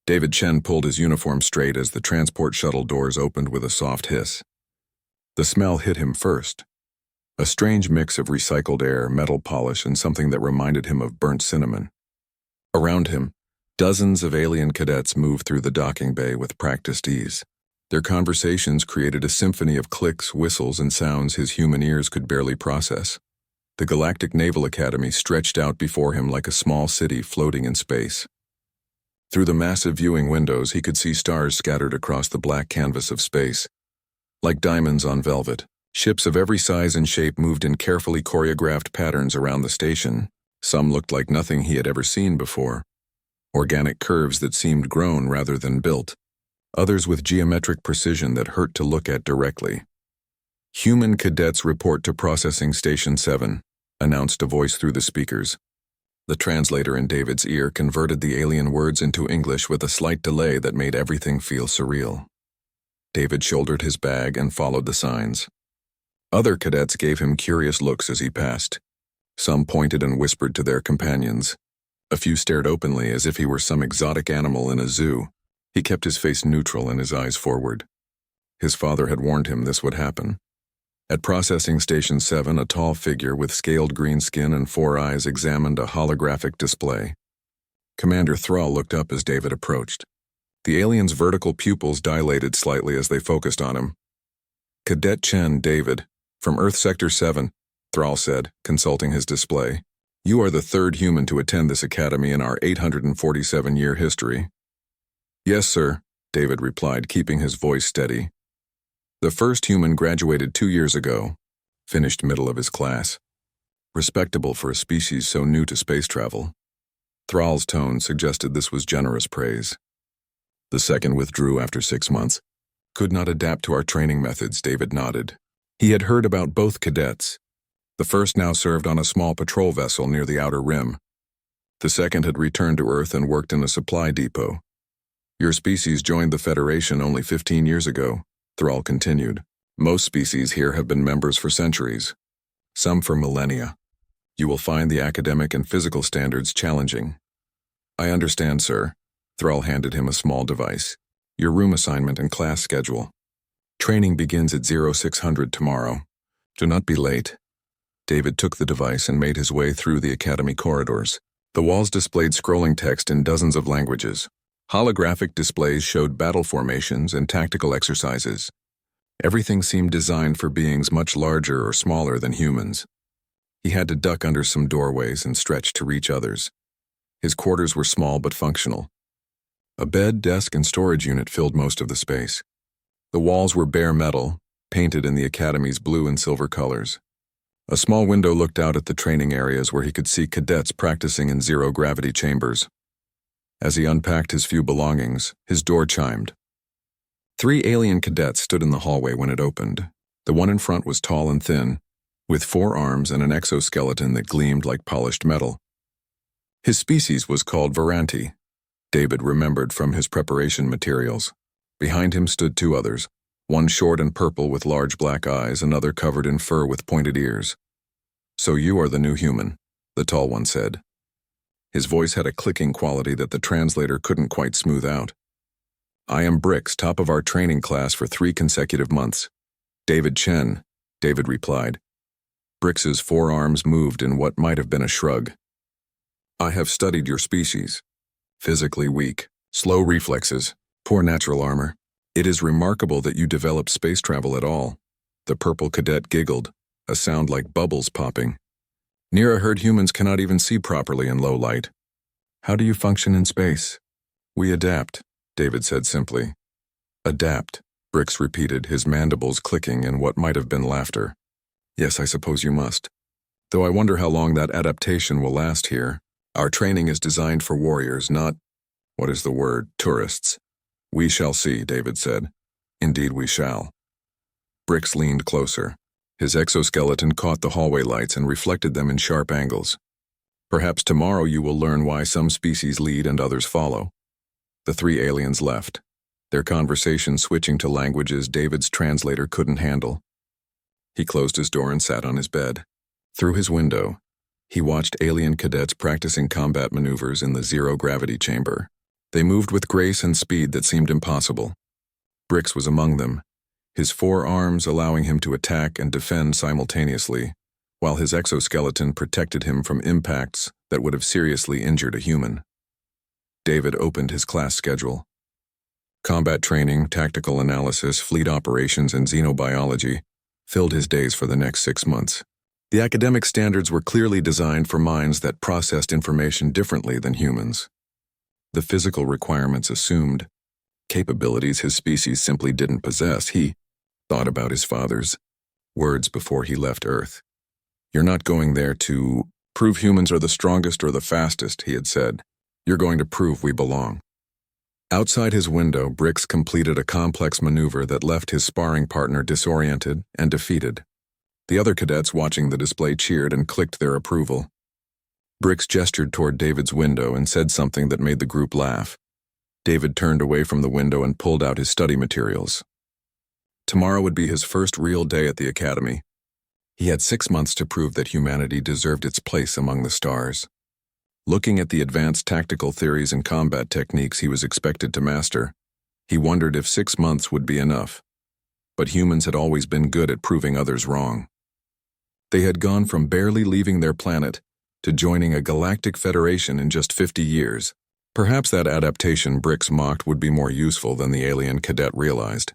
David Chen pulled his uniform straight as the transport shuttle doors opened with a soft hiss. The smell hit him first. A strange mix of recycled air, metal polish, and something that reminded him of burnt cinnamon. Around him, dozens of alien cadets moved through the docking bay with practiced ease. Their conversations created a symphony of clicks, whistles, and sounds his human ears could barely process. The Galactic Naval Academy stretched out before him like a small city floating in space. Through the massive viewing windows, he could see stars scattered across the black canvas of space. Like diamonds on velvet, ships of every size and shape moved in carefully choreographed patterns around the station. Some looked like nothing he had ever seen before. Organic curves that seemed grown rather than built. Others with geometric precision that hurt to look at directly. "Human cadets report to Processing Station 7, announced a voice through the speakers. The translator in David's ear converted the alien words into English with a slight delay that made everything feel surreal. David shouldered his bag and followed the signs. Other cadets gave him curious looks as he passed. Some pointed and whispered to their companions. A few stared openly as if he were some exotic animal in a zoo. He kept his face neutral and his eyes forward. His father had warned him this would happen. At Processing Station 7, a tall figure with scaled green skin and 4 eyes examined a holographic display. Commander Thrall looked up as David approached. The alien's vertical pupils dilated slightly as they focused on him. "Cadet Chen, David, from Earth Sector 7, Thrall said, consulting his display. "You are the third human to attend this academy in our 847-year history." "Yes, sir," David replied, keeping his voice steady. "The first human graduated 2 years ago, finished middle of his class. Respectable for a species so new to space travel." Thrall's tone suggested this was generous praise. "The second withdrew after 6 months. Could not adapt to our training methods," David nodded. He had heard about both cadets. The first now served on a small patrol vessel near the outer rim. The second had returned to Earth and worked in a supply depot. "Your species joined the Federation only 15 years ago," Thrall continued. "Most species here have been members for centuries, some for millennia. You will find the academic and physical standards challenging." "I understand, sir." Thrall handed him a small device. "Your room assignment and class schedule. Training begins at 0600 tomorrow. Do not be late." David took the device and made his way through the academy corridors. The walls displayed scrolling text in dozens of languages. Holographic displays showed battle formations and tactical exercises. Everything seemed designed for beings much larger or smaller than humans. He had to duck under some doorways and stretch to reach others. His quarters were small but functional. A bed, desk, and storage unit filled most of the space. The walls were bare metal, painted in the academy's blue and silver colors. A small window looked out at the training areas where he could see cadets practicing in zero-gravity chambers. As he unpacked his few belongings, his door chimed. 3 alien cadets stood in the hallway when it opened. The one in front was tall and thin, with 4 arms and an exoskeleton that gleamed like polished metal. His species was called Varanti, David remembered from his preparation materials. Behind him stood 2 others, one short and purple with large black eyes, another covered in fur with pointed ears. "So you are the new human," the tall one said. His voice had a clicking quality that the translator couldn't quite smooth out. "I am Brix, top of our training class for 3 consecutive months. David Chen," David replied. Brix's 4 arms moved in what might have been a shrug. "I have studied your species. Physically weak, slow reflexes, poor natural armor. It is remarkable that you developed space travel at all." The purple cadet giggled, a sound like bubbles popping. "Near herd humans cannot even see properly in low light. How do you function in space?" "We adapt," David said simply. "Adapt," Brix repeated, his mandibles clicking in what might have been laughter. "Yes, I suppose you must. Though I wonder how long that adaptation will last here. Our training is designed for warriors, not, what is the word, tourists." "We shall see," David said. "Indeed we shall." Brix leaned closer. His exoskeleton caught the hallway lights and reflected them in sharp angles. "Perhaps tomorrow you will learn why some species lead and others follow." The 3 aliens left, their conversation switching to languages David's translator couldn't handle. He closed his door and sat on his bed. Through his window, he watched alien cadets practicing combat maneuvers in the zero-gravity chamber. They moved with grace and speed that seemed impossible. Brix was among them, his 4 arms allowing him to attack and defend simultaneously, while his exoskeleton protected him from impacts that would have seriously injured a human. David opened his class schedule. Combat training, tactical analysis, fleet operations, and xenobiology filled his days for the next 6 months. The academic standards were clearly designed for minds that processed information differently than humans. The physical requirements assumed capabilities his species simply didn't possess. He thought about his father's words before he left Earth. "You're not going there to prove humans are the strongest or the fastest," he had said. "You're going to prove we belong." Outside his window, Brix completed a complex maneuver that left his sparring partner disoriented and defeated. The other cadets watching the display cheered and clicked their approval. Brix gestured toward David's window and said something that made the group laugh. David turned away from the window and pulled out his study materials. Tomorrow would be his first real day at the academy. He had 6 months to prove that humanity deserved its place among the stars. Looking at the advanced tactical theories and combat techniques he was expected to master, he wondered if 6 months would be enough. But humans had always been good at proving others wrong. They had gone from barely leaving their planet to joining a galactic federation in just 50 years. Perhaps that adaptation Brix mocked would be more useful than the alien cadet realized.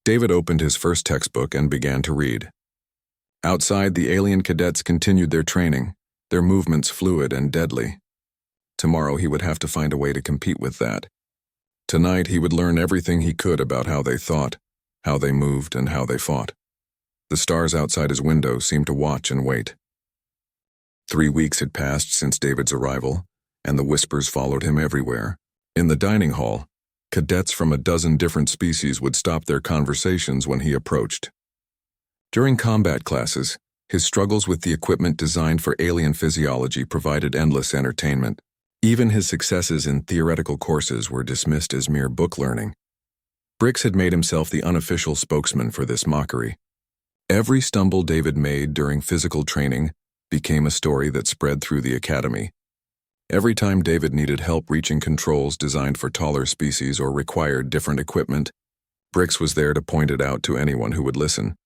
David opened his first textbook and began to read. Outside, the alien cadets continued their training, their movements fluid and deadly. Tomorrow he would have to find a way to compete with that. Tonight he would learn everything he could about how they thought, how they moved, and how they fought. The stars outside his window seemed to watch and wait. 3 weeks had passed since David's arrival, and the whispers followed him everywhere. In the dining hall, cadets from a dozen different species would stop their conversations when he approached. During combat classes, his struggles with the equipment designed for alien physiology provided endless entertainment. Even his successes in theoretical courses were dismissed as mere book learning. Brix had made himself the unofficial spokesman for this mockery. Every stumble David made during physical training became a story that spread through the academy. Every time David needed help reaching controls designed for taller species or required different equipment, Brix was there to point it out to anyone who would listen.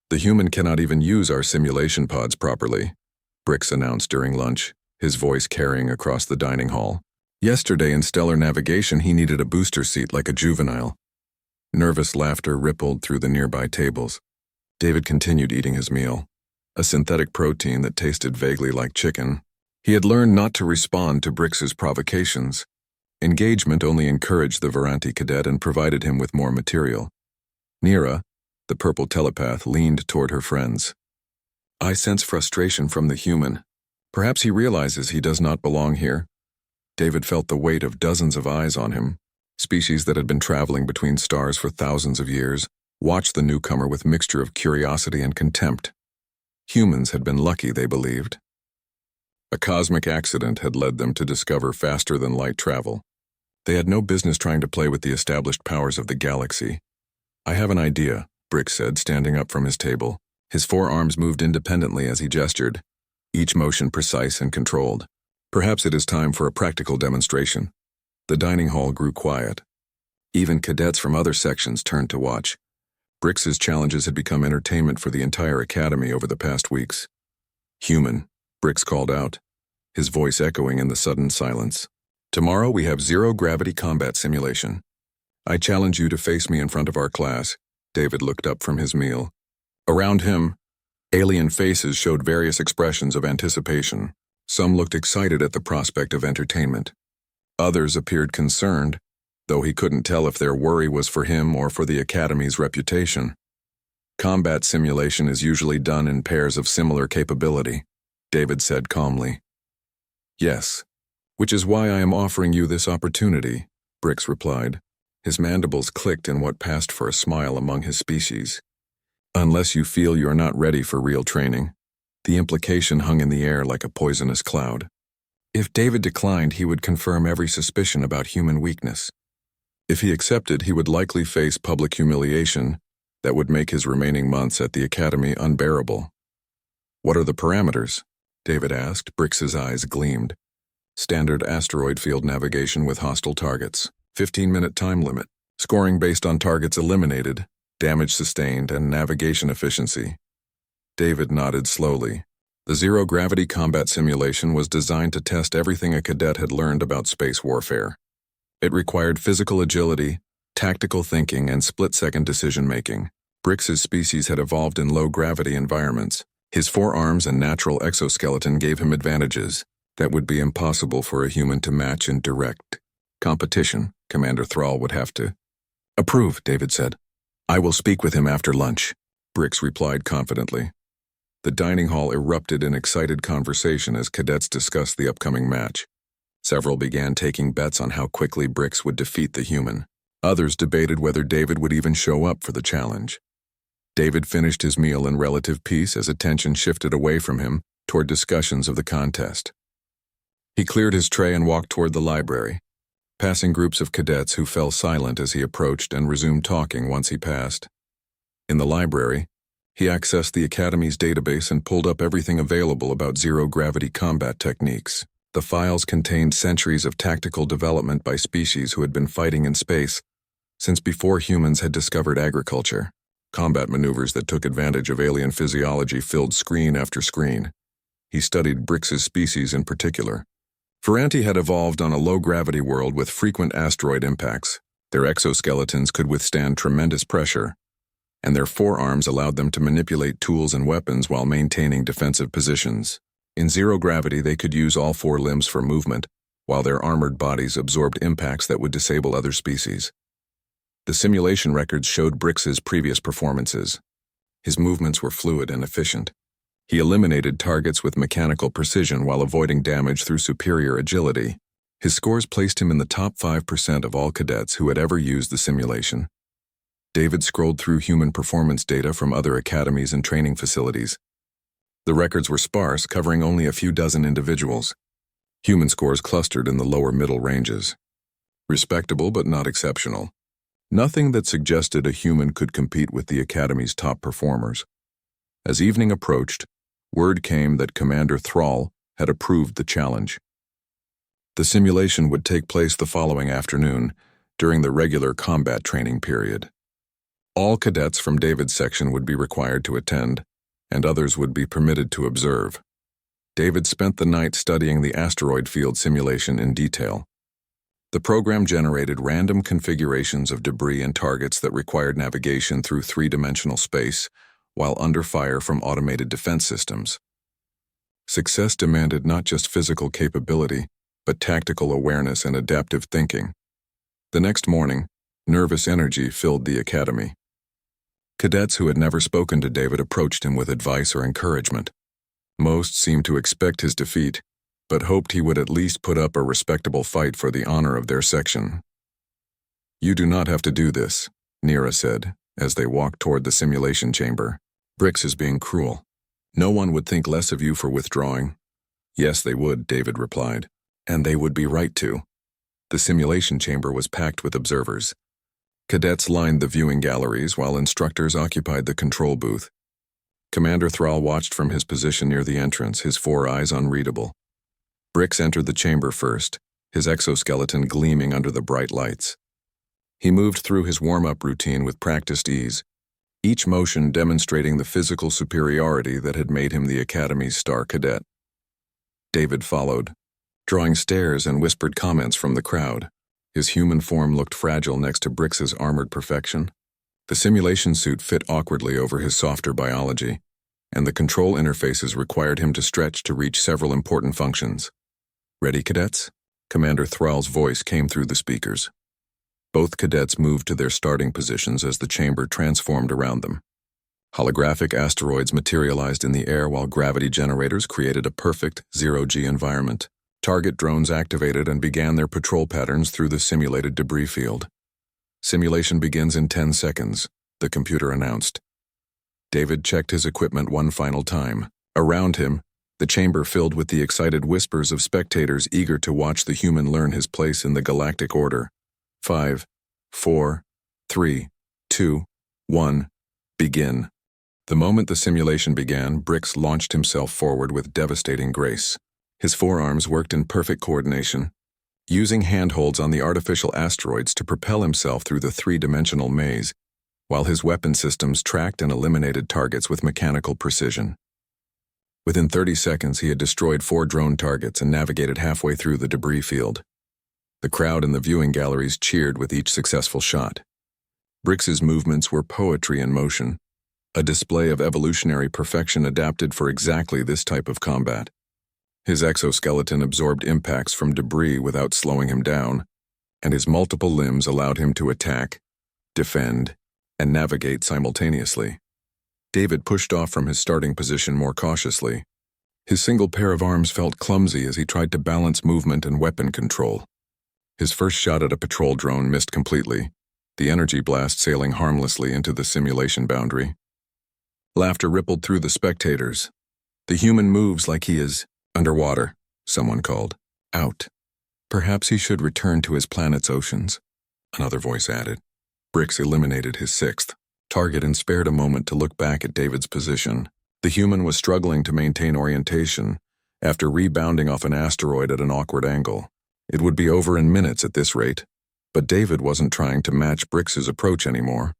"The human cannot even use our simulation pods properly," Brix announced during lunch, his voice carrying across the dining hall. "Yesterday in stellar navigation he needed a booster seat like a juvenile." Nervous laughter rippled through the nearby tables. David continued eating his meal, a synthetic protein that tasted vaguely like chicken. He had learned not to respond to Brix's provocations. Engagement only encouraged the Varanti cadet and provided him with more material. Nira, the purple telepath, leaned toward her friends. "I sense frustration from the human. Perhaps he realizes he does not belong here." David felt the weight of dozens of eyes on him. Species that had been traveling between stars for thousands of years watched the newcomer with mixture of curiosity and contempt. Humans had been lucky, they believed. A cosmic accident had led them to discover faster-than-light travel. They had no business trying to play with the established powers of the galaxy. "I have an idea," Brix said, standing up from his table. His 4 arms moved independently as he gestured, each motion precise and controlled. "Perhaps it is time for a practical demonstration." The dining hall grew quiet. Even cadets from other sections turned to watch. Brix's challenges had become entertainment for the entire academy over the past weeks. "Human," Brix called out, his voice echoing in the sudden silence. "Tomorrow we have zero-gravity combat simulation. I challenge you to face me in front of our class." David looked up from his meal. Around him, alien faces showed various expressions of anticipation. Some looked excited at the prospect of entertainment. Others appeared concerned, though he couldn't tell if their worry was for him or for the Academy's reputation. "Combat simulation is usually done in pairs of similar capability," David said calmly. "Yes, which is why I am offering you this opportunity," Brix replied. His mandibles clicked in what passed for a smile among his species. "Unless you feel you're not ready for real training." The implication hung in the air like a poisonous cloud. If David declined, he would confirm every suspicion about human weakness. If he accepted, he would likely face public humiliation that would make his remaining months at the Academy unbearable. "What are the parameters?" David asked. Brix's eyes gleamed. Standard asteroid field navigation with hostile targets. 15-minute time limit. Scoring based on targets eliminated, damage sustained, and navigation efficiency. David nodded slowly. The zero-gravity combat simulation was designed to test everything a cadet had learned about space warfare. It required physical agility, tactical thinking, and split-second decision-making. Brix's species had evolved in low-gravity environments. His forearms and natural exoskeleton gave him advantages that would be impossible for a human to match in direct competition. Commander Thrall would have to approve, David said. I will speak with him after lunch, Brix replied confidently. The dining hall erupted in excited conversation as cadets discussed the upcoming match. Several began taking bets on how quickly Brix would defeat the human. Others debated whether David would even show up for the challenge. David finished his meal in relative peace as attention shifted away from him toward discussions of the contest. He cleared his tray and walked toward the library, passing groups of cadets who fell silent as he approached and resumed talking once he passed. In the library, he accessed the Academy's database and pulled up everything available about zero-gravity combat techniques. The files contained centuries of tactical development by species who had been fighting in space since before humans had discovered agriculture. Combat maneuvers that took advantage of alien physiology filled screen after screen. He studied Brix's species in particular. Ferranti had evolved on a low-gravity world with frequent asteroid impacts. Their exoskeletons could withstand tremendous pressure, and their forearms allowed them to manipulate tools and weapons while maintaining defensive positions. In zero-gravity, they could use all four limbs for movement, while their armored bodies absorbed impacts that would disable other species. The simulation records showed Brix's previous performances. His movements were fluid and efficient. He eliminated targets with mechanical precision while avoiding damage through superior agility. His scores placed him in the top 5% of all cadets who had ever used the simulation. David scrolled through human performance data from other academies and training facilities. The records were sparse, covering only a few dozen individuals. Human scores clustered in the lower middle ranges. Respectable but not exceptional. Nothing that suggested a human could compete with the Academy's top performers. As evening approached, word came that Commander Thrall had approved the challenge. The simulation would take place the following afternoon, during the regular combat training period. All cadets from David's section would be required to attend, and others would be permitted to observe. David spent the night studying the asteroid field simulation in detail. The program generated random configurations of debris and targets that required navigation through three-dimensional space, while under fire from automated defense systems. Success demanded not just physical capability, but tactical awareness and adaptive thinking. The next morning, nervous energy filled the Academy. Cadets who had never spoken to David approached him with advice or encouragement. Most seemed to expect his defeat, but hoped he would at least put up a respectable fight for the honor of their section. You do not have to do this, Nira said, as they walked toward the simulation chamber. Brix is being cruel. No one would think less of you for withdrawing. Yes, they would, David replied, and they would be right to. The simulation chamber was packed with observers. Cadets lined the viewing galleries while instructors occupied the control booth. Commander Thrall watched from his position near the entrance, his four eyes unreadable. Brix entered the chamber first, his exoskeleton gleaming under the bright lights. He moved through his warm-up routine with practiced ease, each motion demonstrating the physical superiority that had made him the Academy's star cadet. David followed, drawing stares and whispered comments from the crowd. His human form looked fragile next to Brix's armored perfection. The simulation suit fit awkwardly over his softer biology, and the control interfaces required him to stretch to reach several important functions. Ready, cadets? Commander Thrall's voice came through the speakers. Both cadets moved to their starting positions as the chamber transformed around them. Holographic asteroids materialized in the air while gravity generators created a perfect zero-G environment. Target drones activated and began their patrol patterns through the simulated debris field. Simulation begins in 10 seconds, the computer announced. David checked his equipment one final time. Around him, the chamber filled with the excited whispers of spectators eager to watch the human learn his place in the galactic order. 5, 4, 3, 2, 1, begin. The moment the simulation began, Brix launched himself forward with devastating grace. His forearms worked in perfect coordination, using handholds on the artificial asteroids to propel himself through the three-dimensional maze, while his weapon systems tracked and eliminated targets with mechanical precision. Within 30 seconds, he had destroyed 4 drone targets and navigated halfway through the debris field. The crowd in the viewing galleries cheered with each successful shot. Brix's movements were poetry in motion, a display of evolutionary perfection adapted for exactly this type of combat. His exoskeleton absorbed impacts from debris without slowing him down, and his multiple limbs allowed him to attack, defend, and navigate simultaneously. David pushed off from his starting position more cautiously. His single pair of arms felt clumsy as he tried to balance movement and weapon control. His first shot at a patrol drone missed completely, the energy blast sailing harmlessly into the simulation boundary. Laughter rippled through the spectators. "The human moves like he is underwater," someone called. "Out. Perhaps he should return to his planet's oceans," another voice added. Brix eliminated his 6th target and spared a moment to look back at David's position. The human was struggling to maintain orientation after rebounding off an asteroid at an awkward angle. It would be over in minutes at this rate, but David wasn't trying to match Brix's approach anymore.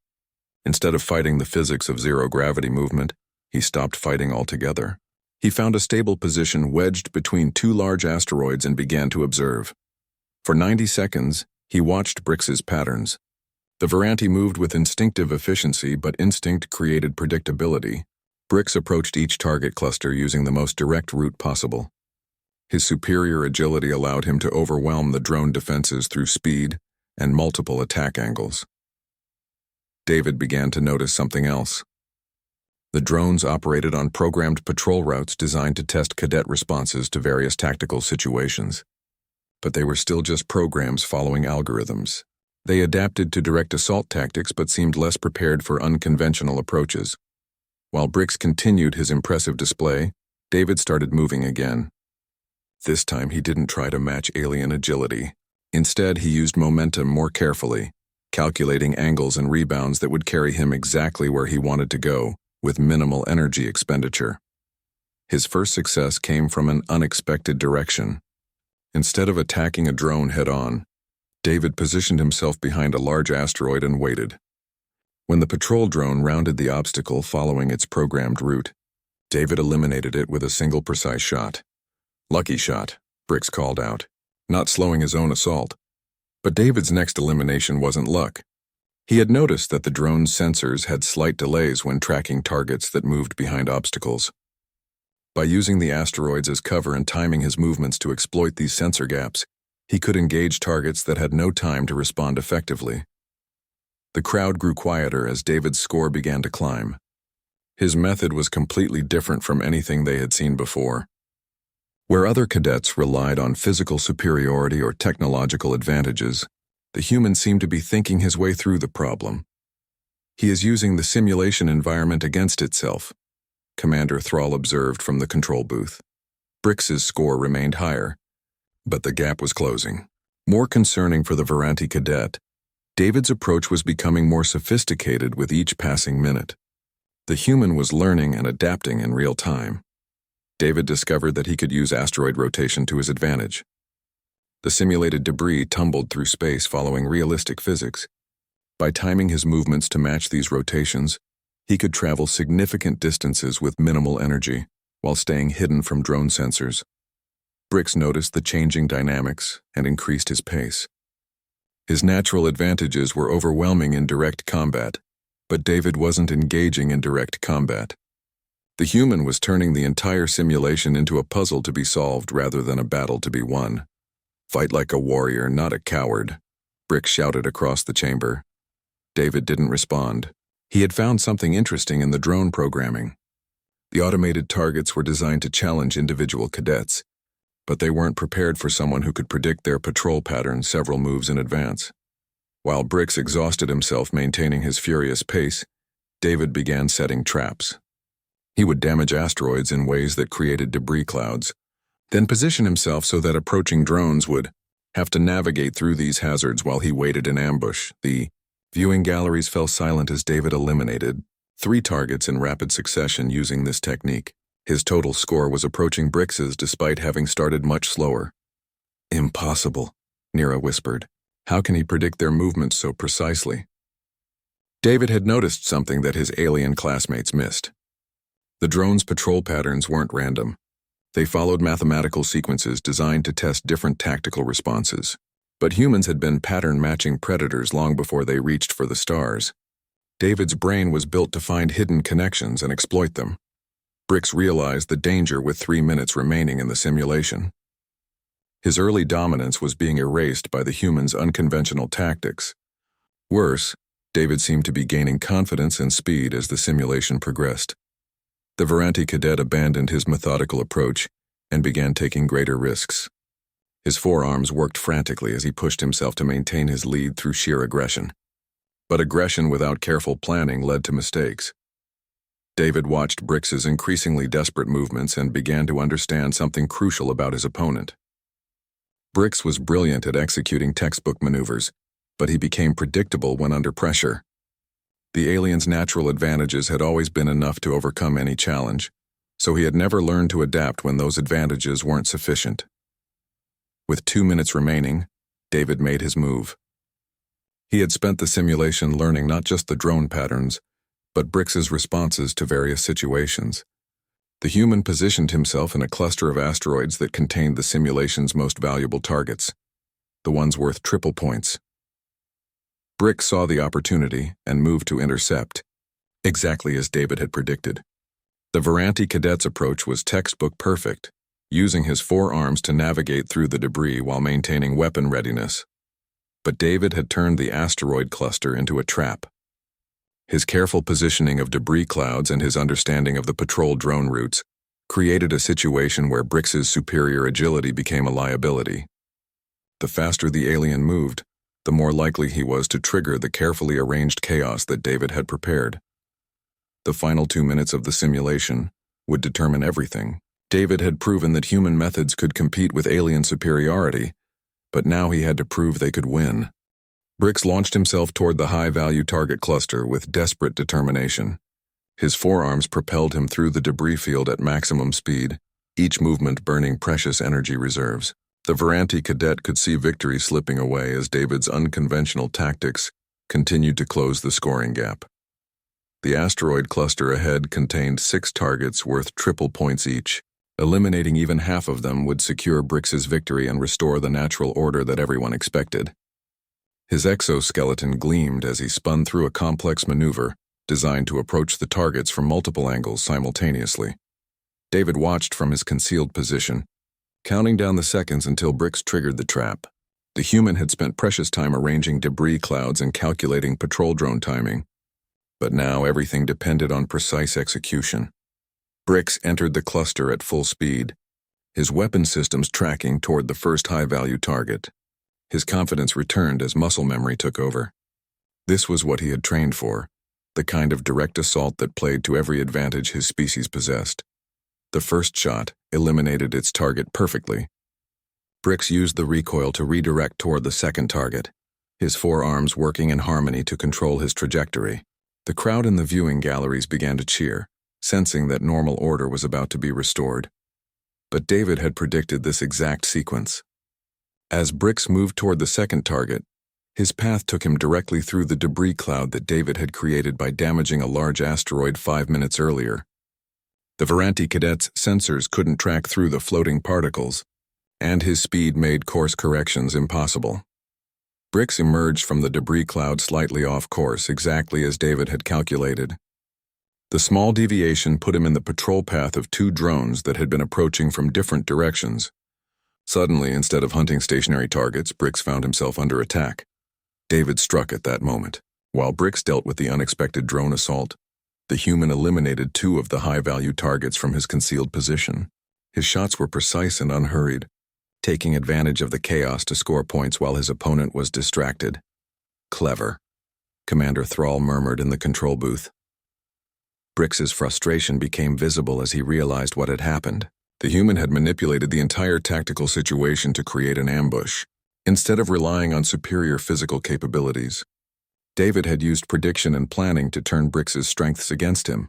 Instead of fighting the physics of zero-gravity movement, he stopped fighting altogether. He found a stable position wedged between 2 large asteroids and began to observe. For 90 seconds, he watched Brix's patterns. The Varanti moved with instinctive efficiency, but instinct created predictability. Brix approached each target cluster using the most direct route possible. His superior agility allowed him to overwhelm the drone defenses through speed and multiple attack angles. David began to notice something else. The drones operated on programmed patrol routes designed to test cadet responses to various tactical situations. But they were still just programs following algorithms. They adapted to direct assault tactics but seemed less prepared for unconventional approaches. While Brix continued his impressive display, David started moving again. This time he didn't try to match alien agility. Instead, he used momentum more carefully, calculating angles and rebounds that would carry him exactly where he wanted to go, with minimal energy expenditure. His first success came from an unexpected direction. Instead of attacking a drone head-on, David positioned himself behind a large asteroid and waited. When the patrol drone rounded the obstacle following its programmed route, David eliminated it with a single precise shot. "Lucky shot," Brix called out, not slowing his own assault. But David's next elimination wasn't luck. He had noticed that the drone's sensors had slight delays when tracking targets that moved behind obstacles. By using the asteroids as cover and timing his movements to exploit these sensor gaps, he could engage targets that had no time to respond effectively. The crowd grew quieter as David's score began to climb. His method was completely different from anything they had seen before. Where other cadets relied on physical superiority or technological advantages, the human seemed to be thinking his way through the problem. "He is using the simulation environment against itself," Commander Thrall observed from the control booth. Brix's score remained higher, but the gap was closing. More concerning for the Varanti cadet, David's approach was becoming more sophisticated with each passing minute. The human was learning and adapting in real time. David discovered that he could use asteroid rotation to his advantage. The simulated debris tumbled through space following realistic physics. By timing his movements to match these rotations, he could travel significant distances with minimal energy, while staying hidden from drone sensors. Brix noticed the changing dynamics and increased his pace. His natural advantages were overwhelming in direct combat, but David wasn't engaging in direct combat. The human was turning the entire simulation into a puzzle to be solved rather than a battle to be won. "Fight like a warrior, not a coward," Brix shouted across the chamber. David didn't respond. He had found something interesting in the drone programming. The automated targets were designed to challenge individual cadets, but they weren't prepared for someone who could predict their patrol patterns several moves in advance. While Brix exhausted himself maintaining his furious pace, David began setting traps. He would damage asteroids in ways that created debris clouds, then position himself so that approaching drones would have to navigate through these hazards while he waited in ambush. The viewing galleries fell silent as David eliminated 3 targets in rapid succession using this technique. His total score was approaching Brix's despite having started much slower. Impossible, Nira whispered. How can he predict their movements so precisely? David had noticed something that his alien classmates missed. The drone's patrol patterns weren't random. They followed mathematical sequences designed to test different tactical responses. But humans had been pattern-matching predators long before they reached for the stars. David's brain was built to find hidden connections and exploit them. Brix realized the danger with 3 minutes remaining in the simulation. His early dominance was being erased by the humans' unconventional tactics. Worse, David seemed to be gaining confidence and speed as the simulation progressed. The Varanti cadet abandoned his methodical approach and began taking greater risks. His forearms worked frantically as he pushed himself to maintain his lead through sheer aggression. But aggression without careful planning led to mistakes. David watched Brix's increasingly desperate movements and began to understand something crucial about his opponent. Brix was brilliant at executing textbook maneuvers, but he became predictable when under pressure. The alien's natural advantages had always been enough to overcome any challenge, so he had never learned to adapt when those advantages weren't sufficient. With 2 minutes remaining, David made his move. He had spent the simulation learning not just the drone patterns, but Brix's responses to various situations. The human positioned himself in a cluster of asteroids that contained the simulation's most valuable targets, the ones worth triple points. Brix saw the opportunity and moved to intercept, exactly as David had predicted. The Varanti cadet's approach was textbook perfect, using his forearms to navigate through the debris while maintaining weapon readiness. But David had turned the asteroid cluster into a trap. His careful positioning of debris clouds and his understanding of the patrol drone routes created a situation where Brix's superior agility became a liability. The faster the alien moved, the more likely he was to trigger the carefully arranged chaos that David had prepared. The final 2 minutes of the simulation would determine everything. David had proven that human methods could compete with alien superiority, but now he had to prove they could win. Brix launched himself toward the high-value target cluster with desperate determination. His forearms propelled him through the debris field at maximum speed, each movement burning precious energy reserves. The Varanti cadet could see victory slipping away as David's unconventional tactics continued to close the scoring gap. The asteroid cluster ahead contained 6 targets worth triple points each. Eliminating even half of them would secure Brix's victory and restore the natural order that everyone expected. His exoskeleton gleamed as he spun through a complex maneuver designed to approach the targets from multiple angles simultaneously. David watched from his concealed position, counting down the seconds until Brix triggered the trap. The human had spent precious time arranging debris clouds and calculating patrol drone timing, but now everything depended on precise execution. Brix entered the cluster at full speed, his weapon systems tracking toward the first high-value target. His confidence returned as muscle memory took over. This was what he had trained for, the kind of direct assault that played to every advantage his species possessed. The first shot eliminated its target perfectly. Brix used the recoil to redirect toward the second target, his forearms working in harmony to control his trajectory. The crowd in the viewing galleries began to cheer, sensing that normal order was about to be restored. But David had predicted this exact sequence. As Brix moved toward the second target, his path took him directly through the debris cloud that David had created by damaging a large asteroid 5 minutes earlier. The Varanti cadet's sensors couldn't track through the floating particles, and his speed made course corrections impossible. Brix emerged from the debris cloud slightly off course, exactly as David had calculated. The small deviation put him in the patrol path of 2 drones that had been approaching from different directions. Suddenly, instead of hunting stationary targets, Brix found himself under attack. David struck at that moment. While Brix dealt with the unexpected drone assault, the human eliminated 2 of the high-value targets from his concealed position. His shots were precise and unhurried, taking advantage of the chaos to score points while his opponent was distracted. Clever, Commander Thrall murmured in the control booth. Brix's frustration became visible as he realized what had happened. The human had manipulated the entire tactical situation to create an ambush, instead of relying on superior physical capabilities. David had used prediction and planning to turn Brix's strengths against him.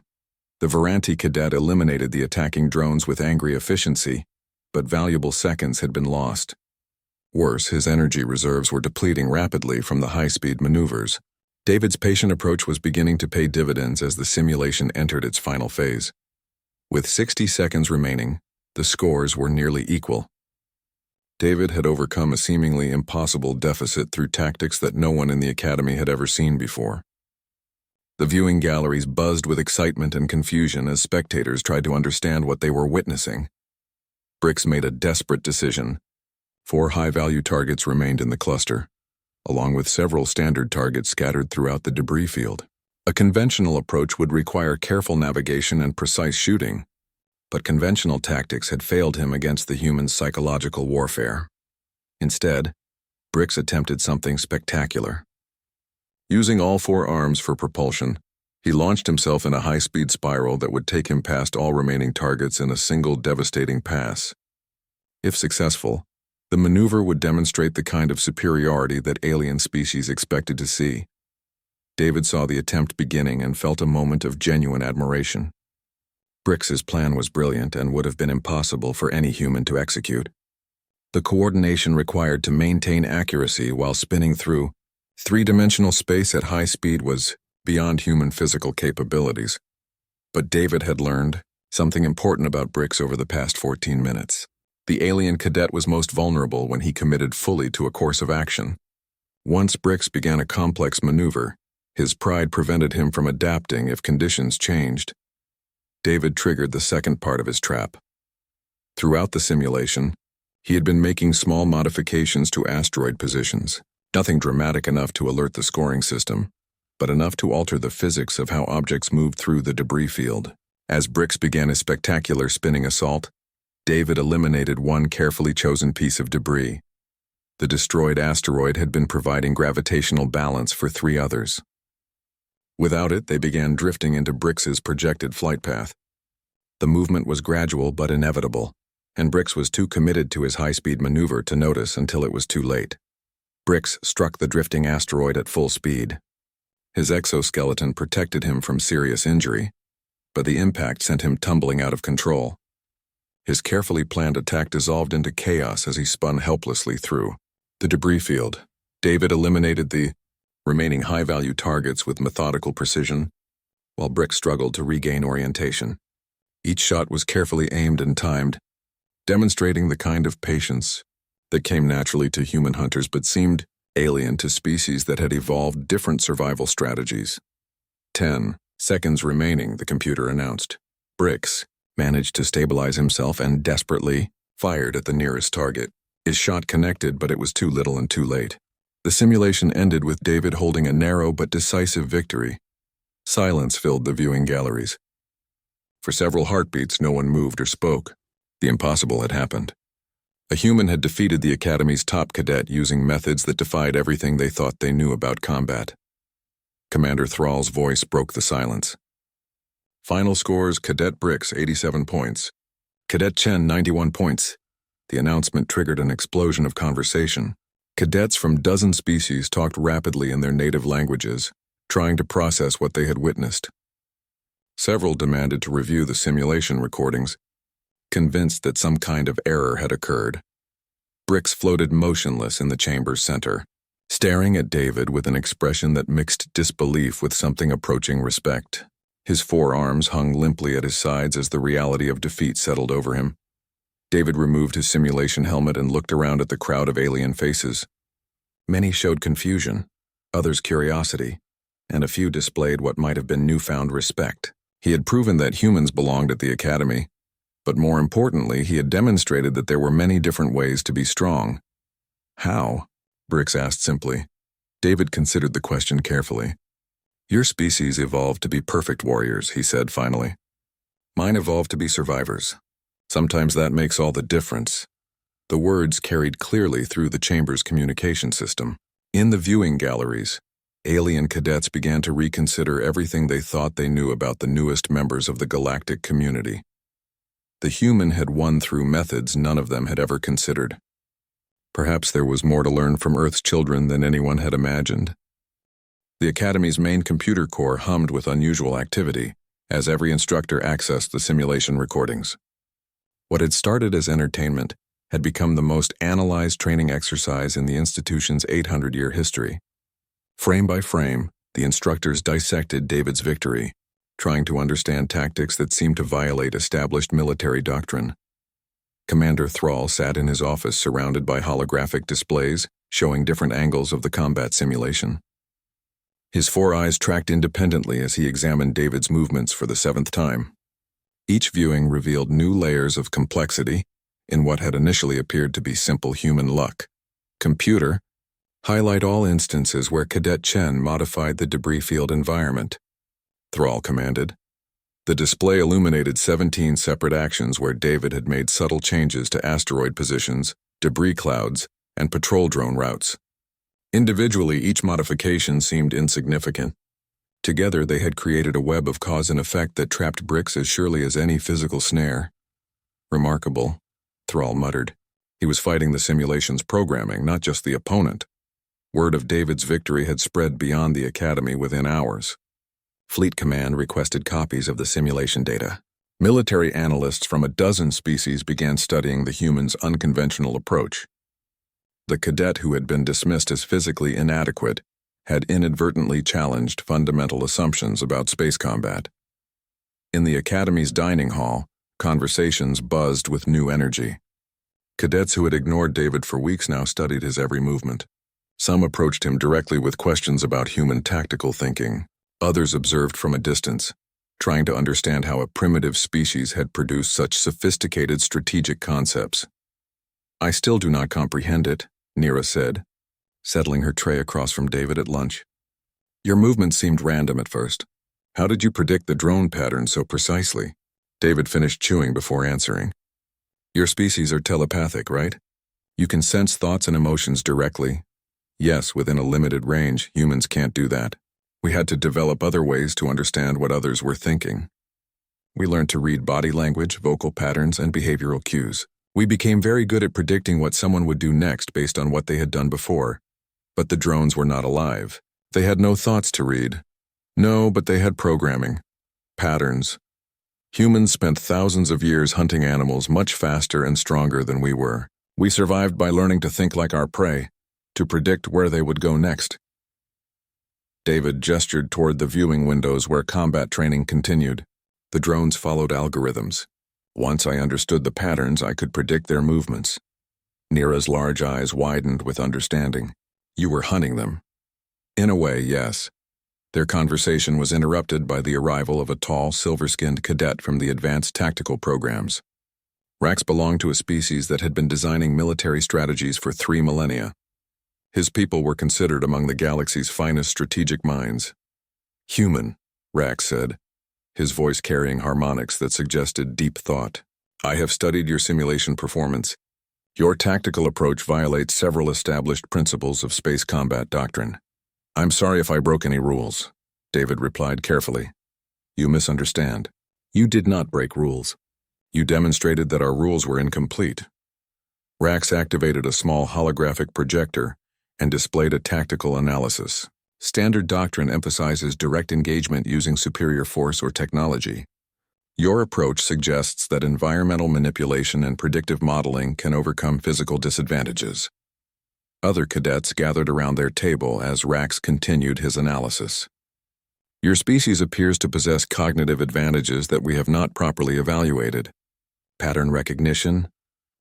The Varanti cadet eliminated the attacking drones with angry efficiency, but valuable seconds had been lost. Worse, his energy reserves were depleting rapidly from the high-speed maneuvers. David's patient approach was beginning to pay dividends as the simulation entered its final phase. With 60 seconds remaining, the scores were nearly equal. David had overcome a seemingly impossible deficit through tactics that no one in the Academy had ever seen before. The viewing galleries buzzed with excitement and confusion as spectators tried to understand what they were witnessing. Brix made a desperate decision. 4 high-value targets remained in the cluster, along with several standard targets scattered throughout the debris field. A conventional approach would require careful navigation and precise shooting, but conventional tactics had failed him against the human's psychological warfare. Instead, Brix attempted something spectacular. Using all 4 arms for propulsion, he launched himself in a high-speed spiral that would take him past all remaining targets in a single devastating pass. If successful, the maneuver would demonstrate the kind of superiority that alien species expected to see. David saw the attempt beginning and felt a moment of genuine admiration. Brix's plan was brilliant and would have been impossible for any human to execute. The coordination required to maintain accuracy while spinning through 3-dimensional space at high speed was beyond human physical capabilities. But David had learned something important about Brix over the past 14 minutes. The alien cadet was most vulnerable when he committed fully to a course of action. Once Brix began a complex maneuver, his pride prevented him from adapting if conditions changed. David triggered the second part of his trap. Throughout the simulation, he had been making small modifications to asteroid positions, nothing dramatic enough to alert the scoring system, but enough to alter the physics of how objects moved through the debris field. As Brix began his spectacular spinning assault, David eliminated one carefully chosen piece of debris. The destroyed asteroid had been providing gravitational balance for 3 others. Without it, they began drifting into Brix's projected flight path. The movement was gradual but inevitable, and Brix was too committed to his high-speed maneuver to notice until it was too late. Brix struck the drifting asteroid at full speed. His exoskeleton protected him from serious injury, but the impact sent him tumbling out of control. His carefully planned attack dissolved into chaos as he spun helplessly through the debris field. David eliminated the remaining high-value targets with methodical precision, while Brix struggled to regain orientation. Each shot was carefully aimed and timed, demonstrating the kind of patience that came naturally to human hunters but seemed alien to species that had evolved different survival strategies. 10 seconds remaining, the computer announced. Brix managed to stabilize himself and desperately fired at the nearest target. His shot connected, but it was too little and too late. The simulation ended with David holding a narrow but decisive victory. Silence filled the viewing galleries. For several heartbeats, no one moved or spoke. The impossible had happened. A human had defeated the Academy's top cadet using methods that defied everything they thought they knew about combat. Commander Thrall's voice broke the silence. Final scores: Cadet Brix, 87 points. Cadet Chen, 91 points. The announcement triggered an explosion of conversation. Cadets from dozen species talked rapidly in their native languages, trying to process what they had witnessed. Several demanded to review the simulation recordings, convinced that some kind of error had occurred. Brix floated motionless in the chamber's center, staring at David with an expression that mixed disbelief with something approaching respect. His 4 arms hung limply at his sides as the reality of defeat settled over him. David removed his simulation helmet and looked around at the crowd of alien faces. Many showed confusion, others curiosity, and a few displayed what might have been newfound respect. He had proven that humans belonged at the Academy, but more importantly, he had demonstrated that there were many different ways to be strong. How? Brix asked simply. David considered the question carefully. Your species evolved to be perfect warriors, he said finally. Mine evolved to be survivors. Sometimes that makes all the difference. The words carried clearly through the chamber's communication system. In the viewing galleries, alien cadets began to reconsider everything they thought they knew about the newest members of the galactic community. The human had won through methods none of them had ever considered. Perhaps there was more to learn from Earth's children than anyone had imagined. The Academy's main computer core hummed with unusual activity, as every instructor accessed the simulation recordings. What had started as entertainment had become the most analyzed training exercise in the institution's 800-year history. Frame by frame, the instructors dissected David's victory, trying to understand tactics that seemed to violate established military doctrine. Commander Thrall sat in his office surrounded by holographic displays showing different angles of the combat simulation. His 4 eyes tracked independently as he examined David's movements for the 7th time. Each viewing revealed new layers of complexity in what had initially appeared to be simple human luck. Computer, highlight all instances where Cadet Chen modified the debris field environment, Thrall commanded. The display illuminated 17 separate actions where David had made subtle changes to asteroid positions, debris clouds, and patrol drone routes. Individually, each modification seemed insignificant. Together, they had created a web of cause and effect that trapped bricks as surely as any physical snare. Remarkable, Thrall muttered. He was fighting the simulation's programming, not just the opponent. Word of David's victory had spread beyond the Academy within hours. Fleet Command requested copies of the simulation data. Military analysts from a dozen species began studying the humans' unconventional approach. The cadet who had been dismissed as physically inadequate had inadvertently challenged fundamental assumptions about space combat. In the Academy's dining hall, conversations buzzed with new energy. Cadets who had ignored David for weeks now studied his every movement. Some approached him directly with questions about human tactical thinking. Others observed from a distance, trying to understand how a primitive species had produced such sophisticated strategic concepts. "I still do not comprehend it," Nira said, settling her tray across from David at lunch. "Your movements seemed random at first. How did you predict the drone pattern so precisely?" David finished chewing before answering. "Your species are telepathic, right? You can sense thoughts and emotions directly. Yes, within a limited range, humans can't do that. We had to develop other ways to understand what others were thinking. We learned to read body language, vocal patterns, and behavioral cues. We became very good at predicting what someone would do next based on what they had done before. But the drones were not alive. They had no thoughts to read. No, but they had programming. Patterns. Humans spent thousands of years hunting animals much faster and stronger than we were. We survived by learning to think like our prey, to predict where they would go next." David gestured toward the viewing windows where combat training continued. The drones followed algorithms. Once I understood the patterns, I could predict their movements. Nira's large eyes widened with understanding. "You were hunting them." "In a way, yes." Their conversation was interrupted by the arrival of a tall, silver-skinned cadet from the advanced tactical programs. Rax belonged to a species that had been designing military strategies for 3 millennia. His people were considered among the galaxy's finest strategic minds. "Human," Rax said, his voice carrying harmonics that suggested deep thought. "I have studied your simulation performance. Your tactical approach violates several established principles of space combat doctrine." "I'm sorry if I broke any rules," David replied carefully. "You misunderstand. You did not break rules. You demonstrated that our rules were incomplete." Rax activated a small holographic projector and displayed a tactical analysis. "Standard doctrine emphasizes direct engagement using superior force or technology. Your approach suggests that environmental manipulation and predictive modeling can overcome physical disadvantages." Other cadets gathered around their table as Rax continued his analysis. "Your species appears to possess cognitive advantages that we have not properly evaluated. Pattern recognition,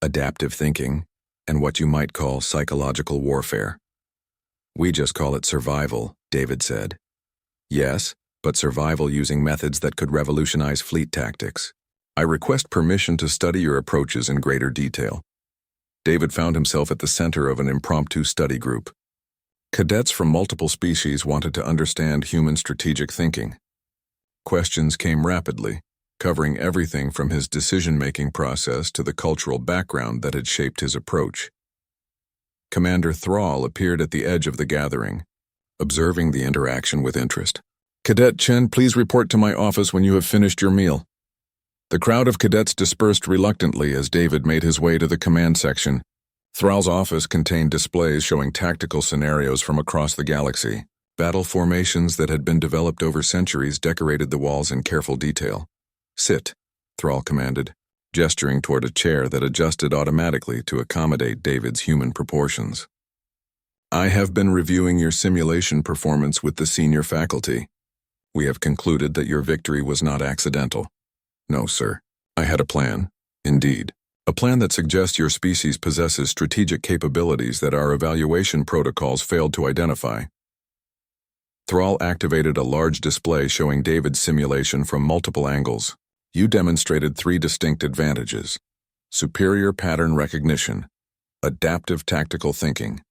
adaptive thinking, and what you might call psychological warfare." "We just call it survival," David said. "Yes, but survival using methods that could revolutionize fleet tactics. I request permission to study your approaches in greater detail." David found himself at the center of an impromptu study group. Cadets from multiple species wanted to understand human strategic thinking. Questions came rapidly, covering everything from his decision-making process to the cultural background that had shaped his approach. Commander Thrall appeared at the edge of the gathering, observing the interaction with interest. "Cadet Chen, please report to my office when you have finished your meal." The crowd of cadets dispersed reluctantly as David made his way to the command section. Thrall's office contained displays showing tactical scenarios from across the galaxy. Battle formations that had been developed over centuries decorated the walls in careful detail. "Sit," Thrall commanded, gesturing toward a chair that adjusted automatically to accommodate David's human proportions. "I have been reviewing your simulation performance with the senior faculty. We have concluded that your victory was not accidental." "No, sir. I had a plan." "Indeed. A plan that suggests your species possesses strategic capabilities that our evaluation protocols failed to identify." Thrall activated a large display showing David's simulation from multiple angles. "You demonstrated 3 distinct advantages: superior pattern recognition, adaptive tactical thinking,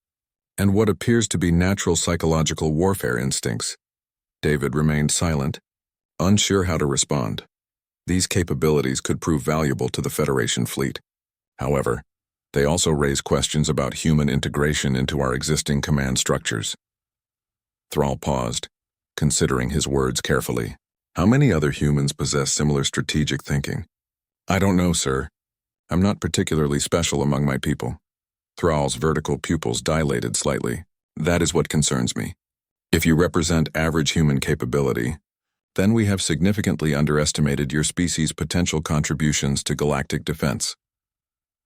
and what appears to be natural psychological warfare instincts." David remained silent, unsure how to respond. These capabilities could prove valuable to the Federation fleet. However, they also raise questions about human integration into our existing command structures. Thrall paused, considering his words carefully. "How many other humans possess similar strategic thinking?" "I don't know, sir. I'm not particularly special among my people." Thrall's vertical pupils dilated slightly. "That is what concerns me. If you represent average human capability, then we have significantly underestimated your species' potential contributions to galactic defense."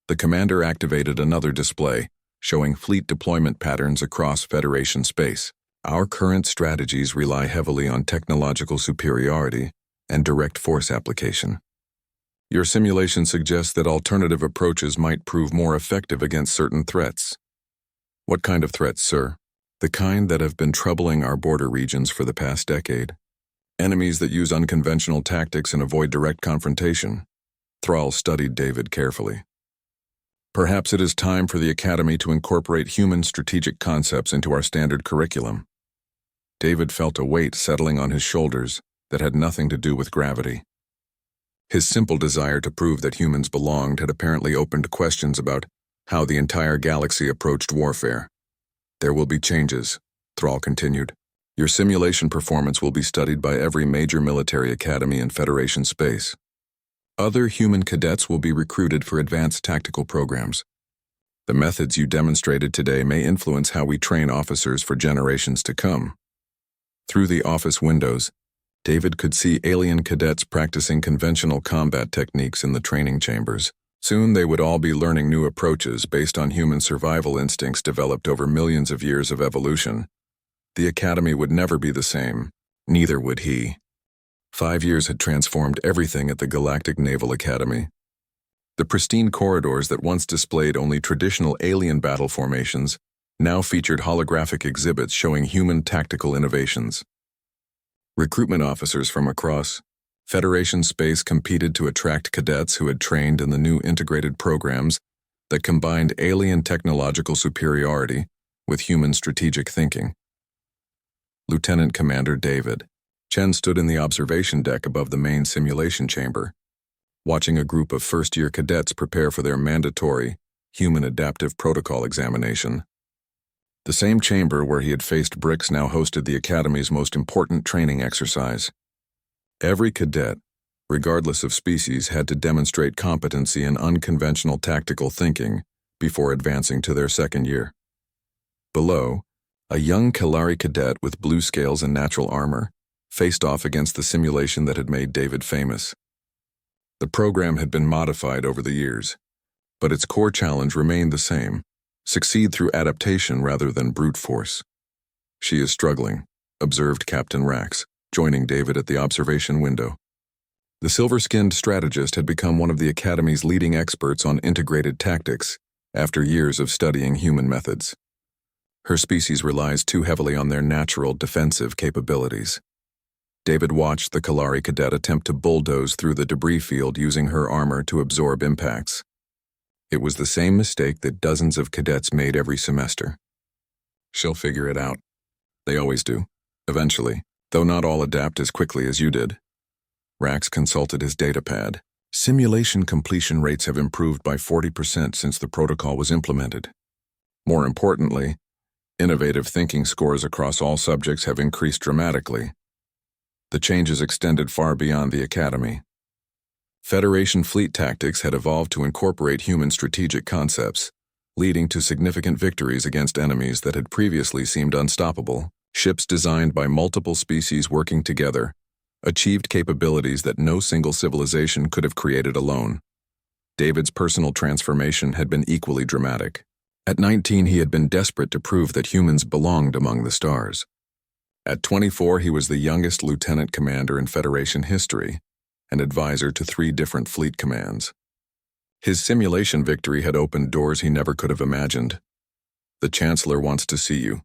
The commander activated another display, showing fleet deployment patterns across Federation space. "Our current strategies rely heavily on technological superiority and direct force application. Your simulation suggests that alternative approaches might prove more effective against certain threats." "What kind of threats, sir?" "The kind that have been troubling our border regions for the past decade. Enemies that use unconventional tactics and avoid direct confrontation." Thrall studied David carefully. "Perhaps it is time for the Academy to incorporate human strategic concepts into our standard curriculum." David felt a weight settling on his shoulders that had nothing to do with gravity. His simple desire to prove that humans belonged had apparently opened questions about how the entire galaxy approached warfare. "There will be changes," Thrall continued. "Your simulation performance will be studied by every major military academy in Federation space. Other human cadets will be recruited for advanced tactical programs. The methods you demonstrated today may influence how we train officers for generations to come." Through the office windows, David could see alien cadets practicing conventional combat techniques in the training chambers. Soon they would all be learning new approaches based on human survival instincts developed over millions of years of evolution. The Academy would never be the same, neither would he. 5 years had transformed everything at the Galactic Naval Academy. The pristine corridors that once displayed only traditional alien battle formations now featured holographic exhibits showing human tactical innovations. Recruitment officers from across Federation space competed to attract cadets who had trained in the new integrated programs that combined alien technological superiority with human strategic thinking. Lieutenant Commander David Chen stood in the observation deck above the main simulation chamber, watching a group of first-year cadets prepare for their mandatory Human Adaptive Protocol examination. The same chamber where he had faced bricks now hosted the Academy's most important training exercise. Every cadet, regardless of species, had to demonstrate competency in unconventional tactical thinking before advancing to their second year. Below, a young Kalari cadet with blue scales and natural armor faced off against the simulation that had made David famous. The program had been modified over the years, but its core challenge remained the same: succeed through adaptation rather than brute force. "She is struggling," observed Captain Rax, joining David at the observation window. The silver-skinned strategist had become one of the Academy's leading experts on integrated tactics after years of studying human methods. Her species relies too heavily on their natural defensive capabilities. David watched the Kalari cadet attempt to bulldoze through the debris field using her armor to absorb impacts. It was the same mistake that dozens of cadets made every semester. "She'll figure it out. They always do, eventually, though not all adapt as quickly as you did." Rax consulted his datapad. "Simulation completion rates have improved by 40% since the protocol was implemented. More importantly, innovative thinking scores across all subjects have increased dramatically. The changes extended far beyond the Academy. Federation fleet tactics had evolved to incorporate human strategic concepts, leading to significant victories against enemies that had previously seemed unstoppable." Ships designed by multiple species working together achieved capabilities that no single civilization could have created alone. David's personal transformation had been equally dramatic. At 19, he had been desperate to prove that humans belonged among the stars. At 24, he was the youngest lieutenant commander in Federation history, and advisor to 3 different fleet commands. His simulation victory had opened doors he never could have imagined. "The Chancellor wants to see you,"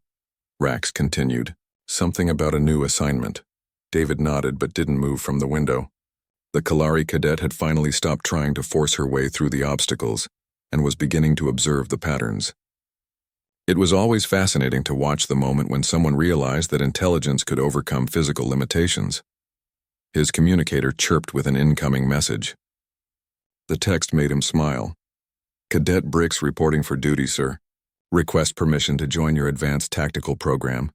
Rax continued. "Something about a new assignment." David nodded but didn't move from the window. The Kalari cadet had finally stopped trying to force her way through the obstacles and was beginning to observe the patterns. It was always fascinating to watch the moment when someone realized that intelligence could overcome physical limitations. His communicator chirped with an incoming message. The text made him smile. "Cadet Brix reporting for duty, sir. Request permission to join your advanced tactical program."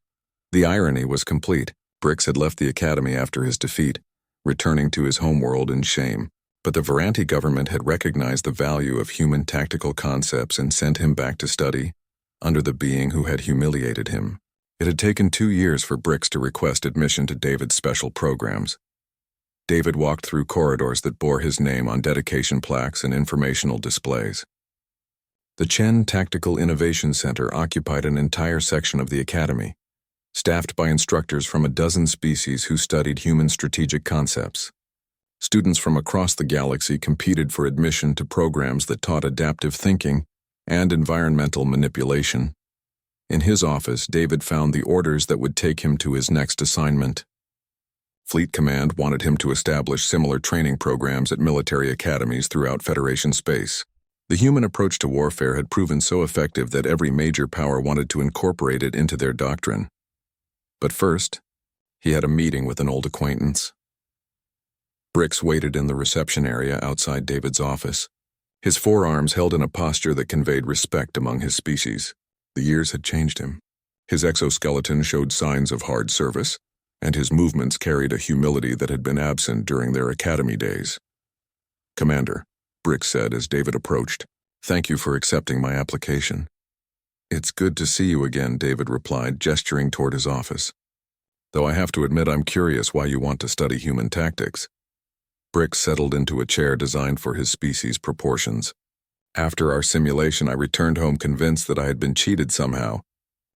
The irony was complete. Brix had left the academy after his defeat, returning to his homeworld in shame. But the Varanti government had recognized the value of human tactical concepts and sent him back to study, under the being who had humiliated him. It had taken 2 years for Brix to request admission to David's special programs. David walked through corridors that bore his name on dedication plaques and informational displays. The Chen Tactical Innovation Center occupied an entire section of the academy, staffed by instructors from a dozen species who studied human strategic concepts. Students from across the galaxy competed for admission to programs that taught adaptive thinking and environmental manipulation. In his office, David found the orders that would take him to his next assignment. Fleet Command wanted him to establish similar training programs at military academies throughout Federation space. The human approach to warfare had proven so effective that every major power wanted to incorporate it into their doctrine. But first, he had a meeting with an old acquaintance. Brix waited in the reception area outside David's office, his forearms held in a posture that conveyed respect among his species. The years had changed him. His exoskeleton showed signs of hard service, and his movements carried a humility that had been absent during their academy days. "Commander," Brix said as David approached, "thank you for accepting my application." "It's good to see you again," David replied, gesturing toward his office. "Though I have to admit I'm curious why you want to study human tactics." Brix settled into a chair designed for his species' proportions. "After our simulation, I returned home convinced that I had been cheated somehow.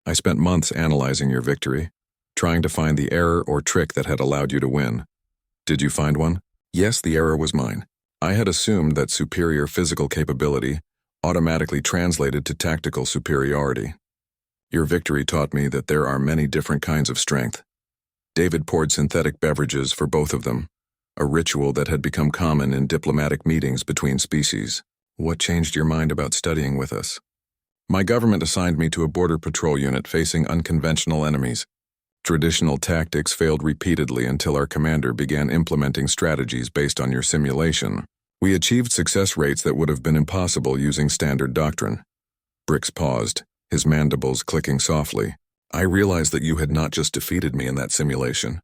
I spent months analyzing your victory, trying to find the error or trick that had allowed you to win. Did you find one?" "Yes, the error was mine. I had assumed that superior physical capability automatically translated to tactical superiority. Your victory taught me that there are many different kinds of strength." David poured synthetic beverages for both of them, a ritual that had become common in diplomatic meetings between species. "What changed your mind about studying with us?" "My government assigned me to a border patrol unit facing unconventional enemies. Traditional tactics failed repeatedly until our commander began implementing strategies based on your simulation. We achieved success rates that would have been impossible using standard doctrine." Brix paused, his mandibles clicking softly. "I realized that you had not just defeated me in that simulation.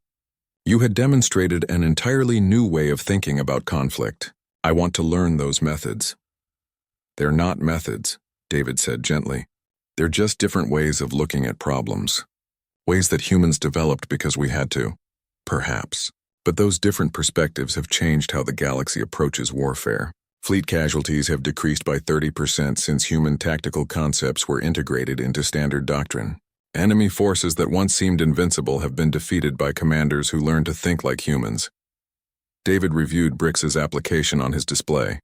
You had demonstrated an entirely new way of thinking about conflict. I want to learn those methods." "They're not methods," David said gently. "They're just different ways of looking at problems. Ways that humans developed because we had to. Perhaps. But those different perspectives have changed how the galaxy approaches warfare. Fleet casualties have decreased by 30% since human tactical concepts were integrated into standard doctrine. Enemy forces that once seemed invincible have been defeated by commanders who learned to think like humans." David reviewed Brix's application on his display.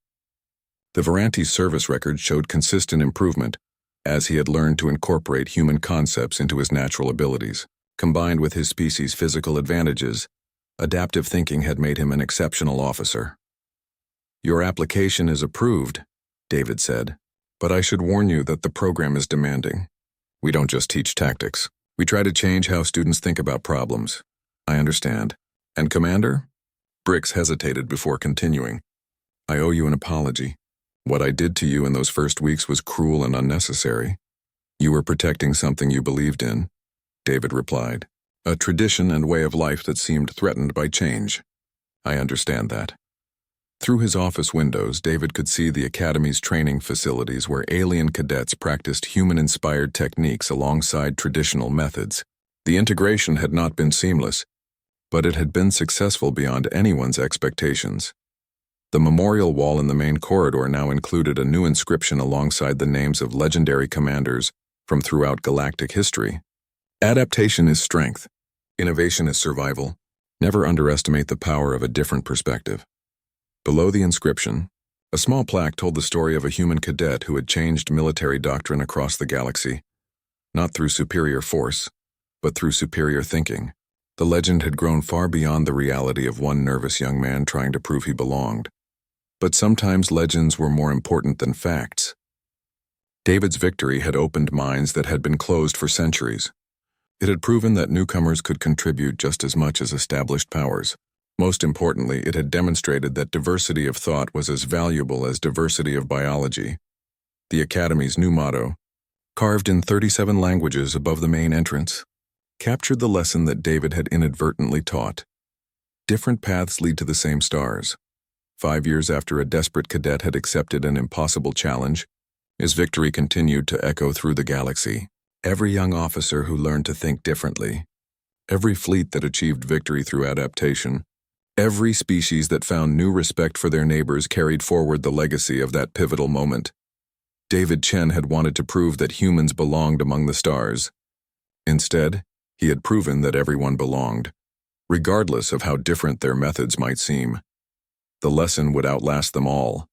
The Varanti's service record showed consistent improvement, as he had learned to incorporate human concepts into his natural abilities. Combined with his species' physical advantages, adaptive thinking had made him an exceptional officer. "Your application is approved," David said, "but I should warn you that the program is demanding. We don't just teach tactics. We try to change how students think about problems." "I understand. And Commander?" Brix hesitated before continuing. "I owe you an apology. What I did to you in those first weeks was cruel and unnecessary. You were protecting something you believed in," David replied. "A tradition and way of life that seemed threatened by change. I understand that." Through his office windows, David could see the Academy's training facilities where alien cadets practiced human-inspired techniques alongside traditional methods. The integration had not been seamless, but it had been successful beyond anyone's expectations. The memorial wall in the main corridor now included a new inscription alongside the names of legendary commanders from throughout galactic history. Adaptation is strength. Innovation is survival. Never underestimate the power of a different perspective. Below the inscription, a small plaque told the story of a human cadet who had changed military doctrine across the galaxy, not through superior force, but through superior thinking. The legend had grown far beyond the reality of one nervous young man trying to prove he belonged. But sometimes legends were more important than facts. David's victory had opened minds that had been closed for centuries. It had proven that newcomers could contribute just as much as established powers. Most importantly, it had demonstrated that diversity of thought was as valuable as diversity of biology. The Academy's new motto, carved in 37 languages above the main entrance, captured the lesson that David had inadvertently taught. Different paths lead to the same stars. 5 years after a desperate cadet had accepted an impossible challenge, his victory continued to echo through the galaxy. Every young officer who learned to think differently, every fleet that achieved victory through adaptation, every species that found new respect for their neighbors carried forward the legacy of that pivotal moment. David Chen had wanted to prove that humans belonged among the stars. Instead, he had proven that everyone belonged, regardless of how different their methods might seem. The lesson would outlast them all.